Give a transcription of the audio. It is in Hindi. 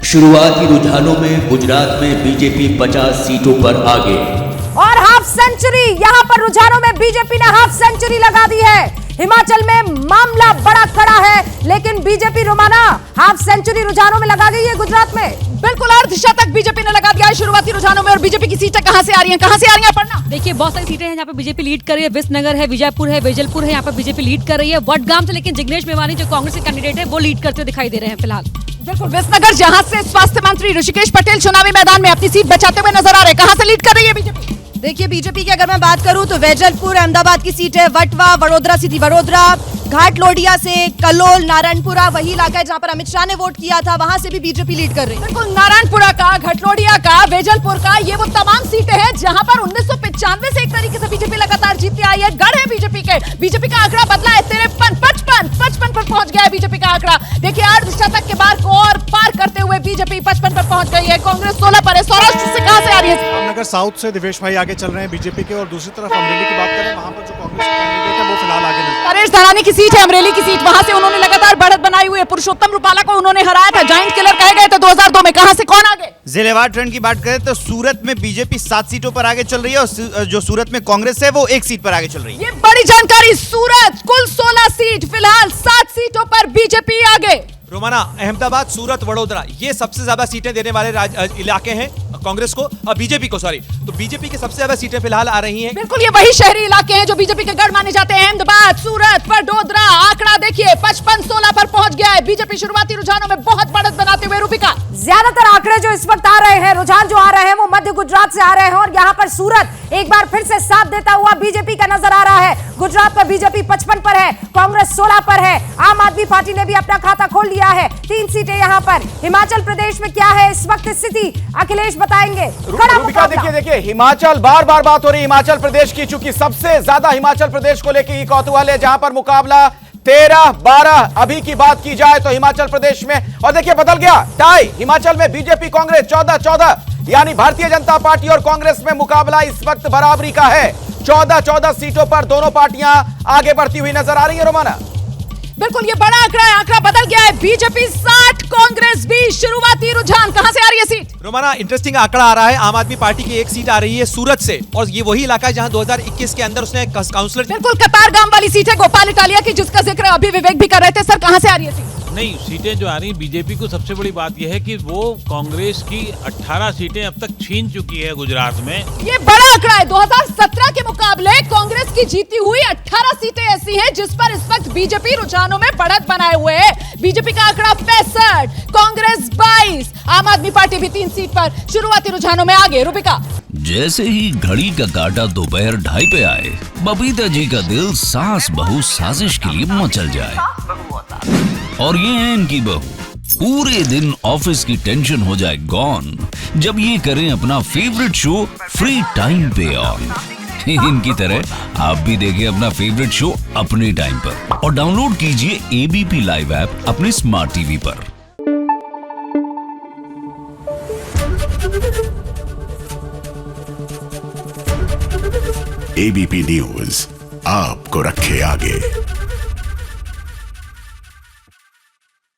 शुरुआती रुझानों में गुजरात में बीजेपी 50 सीटों पर आगे और हाफ सेंचुरी, यहां पर रुझानों में बीजेपी ने हाफ सेंचुरी लगा दी है। हिमाचल में मामला बड़ा खड़ा है, लेकिन बीजेपी रोमाना हाफ सेंचुरी रुझानों में लगा गई है गुजरात में। बिल्कुल अर्धशतक बीजेपी ने लगा दिया है शुरुआती रुझानों में। और बीजेपी की सीटें कहां से आ रही हैं, कहां से आ रही हैं पढ़ना? देखिए बहुत सारी सीटें हैं जहाँ पे बीजेपी लीड कर रही है। विसनगर है, विजयपुर है, वेजलपुर है, यहाँ पर बीजेपी लीड कर रही है। वडगाम से लेकिन जिग्नेश मेवानी जो कांग्रेस के कैंडिडेट है वो लीड करते हुए दिखाई दे रहे हैं फिलहाल। बिल्कुल विसनगर जहां से स्वास्थ्य मंत्री ऋषिकेश पटेल चुनावी मैदान में अपनी सीट बचाते हुए नजर आ रहे हैं। कहां से लीड कर रही है बीजेपी? देखिए बीजेपी की अगर मैं बात करूं तो वेजलपुर अहमदाबाद की सीट है, वटवा, वडोदरा, सीधी वडोदरा, घाट लोडिया से कलोल, नारायणपुरा वही इलाका है जहां पर अमित शाह ने वोट किया था, वहां से भी बीजेपी लीड कर रही है। बिल्कुल नारायणपुरा का, घटलोडिया का, वेजलपुर का, ये वो तमाम सीटें हैं जहां पर 1995 से एक तरीके से बीजेपी लगातार जीतती आई है। गढ़ है बीजेपी के, बीजेपी का आंकड़ा बदला है 55 पर पहुंच गया है बीजेपी का आंकड़ा। देखिए अर्धशतक के बार को और पार करते हुए बीजेपी 55 पर पहुंच गई है। कांग्रेस 16 पर है। सौराष्ट्र से कहां से आ रही है? जामनगर साउथ से दिवेश भाई आगे चल रहे हैं बीजेपी के, और दूसरी तरफ अमरेली की बात करें वहां पर जो कांग्रेस कैंडिडेट है वो फिलहाल आगे नहीं। परेश धरानी की सीट है, अमरेली की सीट, वहां से उन्होंने लगातार बढ़त बनाई हुई है। पुरुषोत्तम रूपाला को उन्होंने हराया था, जाइंट किलर कहे गए थे 2002 में। कहां से कौन आगे? जिलेवार ट्रेंड की बात करें तो सूरत में बीजेपी 7 सीटों पर आगे चल रही है, और जो सूरत में कांग्रेस है वो 1 सीट पर आगे चल रही है। ये बड़ी जानकारी। सूरत कुल 16 सीट, फिलहाल 7 सीटों पर बीजेपी आगे। रोमाना, अहमदाबाद, सूरत, वडोदरा ये सबसे ज्यादा सीटें देने वाले इलाके हैं कांग्रेस को और बीजेपी को, सॉरी। तो बीजेपी की सबसे ज्यादा सीटें फिलहाल आ रही हैं। बिल्कुल ये वही शहरी इलाके हैं जो बीजेपी के गढ़ माने जाते हैं। अहमदाबाद, सूरत, वडोदरा, आंकड़ा देखिए 55-16 पर पहुंच गया है। बीजेपी शुरुआती रुझानों में बहुत बढ़त बनाते हुए। रूपिका, ज्यादातर आंकड़े जो इस वक्त आ रहे हैं, रुझान जो आ रहे हैं वो मध्य गुजरात से आ रहे हैं, और यहाँ पर सूरत एक बार फिर से साथ देता हुआ बीजेपी का नजर आ रहा है। गुजरात पर बीजेपी 55 पर है, कांग्रेस 16 पर है। आम आदमी पार्टी ने भी अपना खाता खोल लिया है, 3 सीटें यहाँ पर। हिमाचल प्रदेश में क्या है इस वक्त स्थिति, अखिलेश बताएंगे। रूपिका देखिए हिमाचल, बार बार बात हो रही हिमाचल प्रदेश की, चूंकि सबसे ज्यादा हिमाचल प्रदेश को लेकर ये कौतूहल है, जहां पर मुकाबला 13-12 अभी की बात की जाए तो हिमाचल प्रदेश में, और देखिए बदल गया टाई हिमाचल में। बीजेपी कांग्रेस 14-14, यानी भारतीय जनता पार्टी और कांग्रेस में मुकाबला इस वक्त बराबरी का है। 14-14 सीटों पर दोनों पार्टियां आगे बढ़ती हुई नजर आ रही है। रोमाना, बिल्कुल ये बड़ा आंकड़ा है, आंकड़ा बदल गया है। बीजेपी 60, कांग्रेस 20। शुरुआती रुझान कहां से आ रही है सीट? रोमाना, इंटरेस्टिंग आंकड़ा आ रहा है। आम आदमी पार्टी की 1 सीट आ रही है सूरत से, और ये वही इलाका है जहां 2021 के अंदर उसने काउंसलर। बिल्कुल कतारगाम वाली सीट है गोपाल इटालिया की, जिसका जिक्र अभी विवेक भी कर रहे थे। सर कहां से आ रही है सीट? नहीं, सीटें जो आ रही बीजेपी को, सबसे बड़ी बात यह है कि वो कांग्रेस की 18 सीटें अब तक छीन चुकी है गुजरात में। ये बड़ा आंकड़ा है। 2017 के मुकाबले कांग्रेस की जीती हुई 18 सीटें ऐसी हैं जिस पर इस वक्त बीजेपी रुझानों में बढ़त बनाए हुए है। बीजेपी का आंकड़ा 65, कांग्रेस 22, आम आदमी पार्टी भी 3 सीट पर शुरुआती रुझानों में आगे। रूपिका, जैसे ही घड़ी का काटा दोपहर 2:30 पे आए, बबीता जी का दिल सास बहू साजिश के लिए मचल जाए। और ये है इनकी बहू, पूरे दिन ऑफिस की टेंशन हो जाए गॉन जब ये करें अपना फेवरेट शो फ्री टाइम पे ऑन। इनकी तरह आप भी देखें अपना फेवरेट शो अपने टाइम पर, और डाउनलोड कीजिए एबीपी लाइव ऐप अपने स्मार्ट टीवी पर। एबीपी न्यूज आपको रखे आगे।